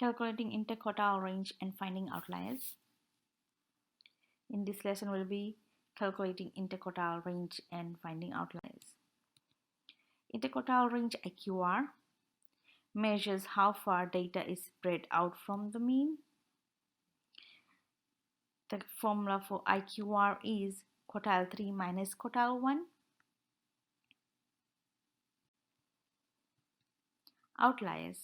calculating interquartile range and finding outliers. In this lesson, we'll be calculating interquartile range and finding outliers. Interquartile range IQR measures how far data is spread out from the mean. The formula for IQR is quartile 3 minus quartile 1. Outliers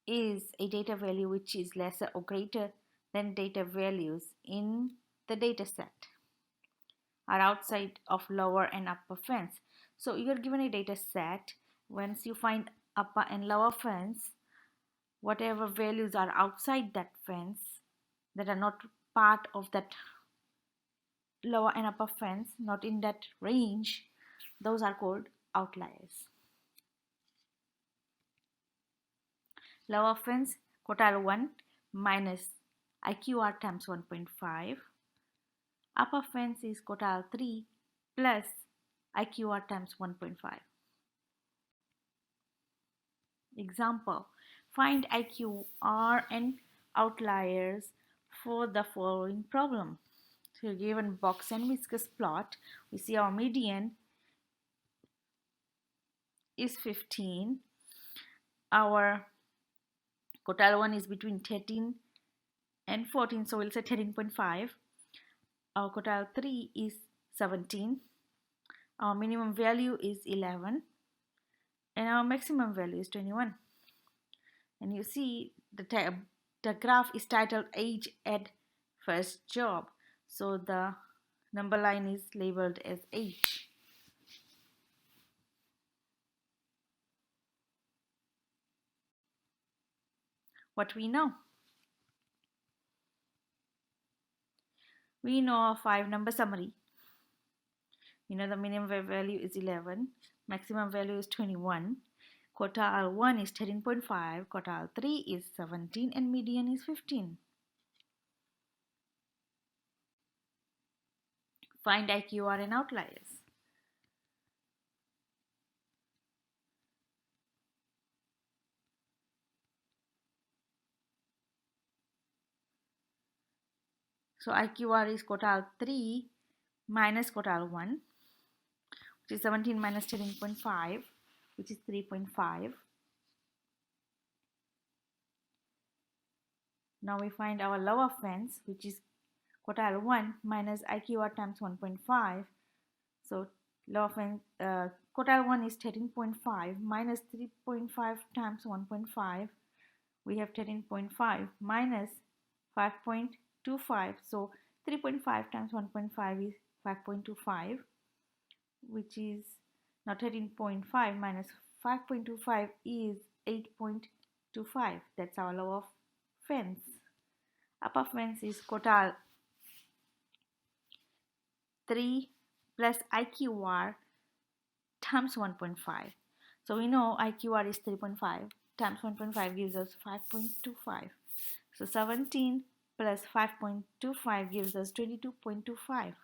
is a data value which is lesser or greater than data values in the data set are outside of lower and upper fence. So you're given a data set. Once you find upper and lower fence, whatever values are outside that fence that are not part of that lower and upper fence, not in that range, those are called outliers. Lower fence quartile 1 minus IQR times 1.5. Upper fence is quartile 3 plus IQR times 1.5. Example, find IQR and outliers for the following problem. So given box and whiskers plot, we see our median is 15. Our quartile 1 is between 13 and 14, so we'll say 13.5. Our quartile 3 is 17. Our minimum value is 11. And our maximum value is 21. And you see the graph is titled Age at First Job. So the number line is labeled as age. What we know? We know a 5-number summary. We know the minimum value is 11, maximum value is 21, quartile 1 is 13.5, quartile 3 is 17, and median is 15. Find IQR and outliers. So IQR is quartile 3 minus quartile 1, which is 17 minus 13.5, which is 3.5. Now we find our lower fence, which is quartile 1 minus IQR times 1.5. So lower fence, quartile 1 is 13.5 minus 3.5 times 1.5. We have 13.5 minus 5.25. So 3.5 times 1.5 is 5.25, which is now 13.5 minus 5.25 is 8.25. That's our lower fence. Upper fence is quartile 3 plus IQR times 1.5. So we know IQR is 3.5 times 1.5 gives us 5.25. So 17 plus 5.25 gives us 22.25.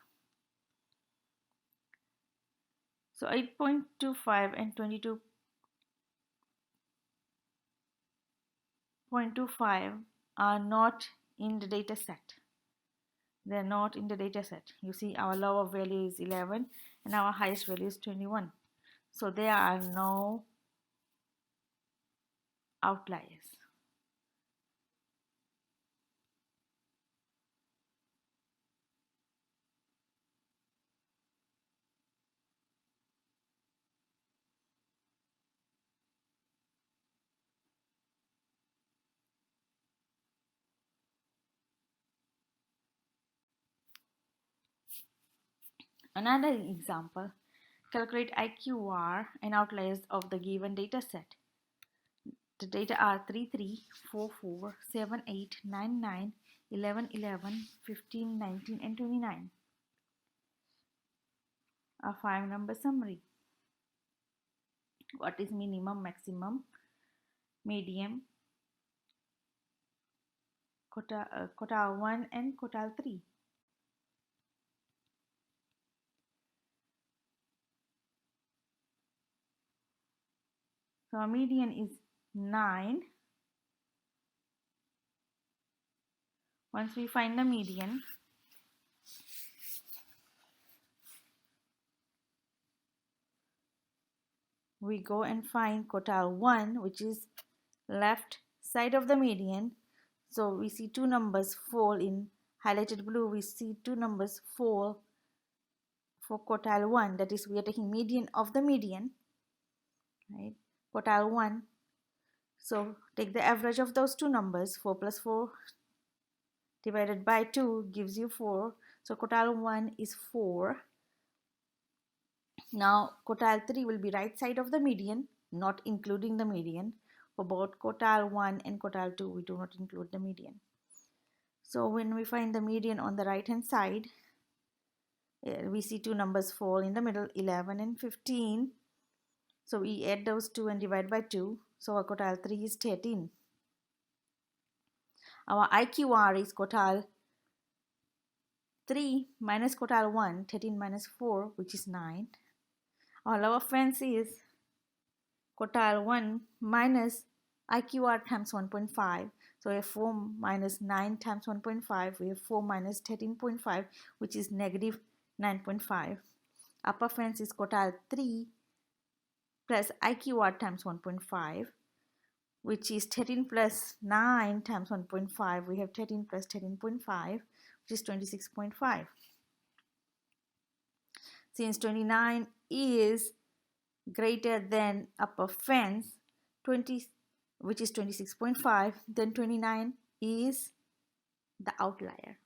So 8.25 and 22.25 are not in the data set. They're not in the data set. You see our lower value is 11 and our highest value is 21. So there are no outliers. Another example, calculate IQR and outliers of the given data set. The data are 3, 3, 4, 4, 7, 8, 9, 9, 11, 11, 15, 19, and 29. A 5-number summary. What is minimum, maximum, median, quartile 1 and quartile 3? So our median is 9. Once we find the median, we go and find quartile 1, which is left side of the median. So we see two numbers fall in highlighted blue. We see two numbers fall for quartile 1. That is, we are taking median of the median, right? Quartile 1. So take the average of those two numbers. 4 plus 4 divided by 2 gives you 4. So quartile 1 is 4. Now quartile 3 will be right side of the median, not including the median. For both quartile 1 and quartile 2, we do not include the median. So when we find the median on the right hand side, we see two numbers fall in the middle, 11 and 15. So we add those two and divide by 2. So our quartile 3 is 13. Our IQR is quartile 3 minus quartile 1, 13 minus 4, which is 9. Our lower fence is quartile 1 minus IQR times 1.5. So we have 4 minus 9 times 1.5. We have 4 minus 13.5, which is negative 9.5. Upper fence is quartile 3 plus IQR times 1.5, which is 13 plus 9 times 1.5. We have 13 plus 13.5, which is 26.5. Since 29 is greater than upper fence, 20, which is 26.5, then 29 is the outlier.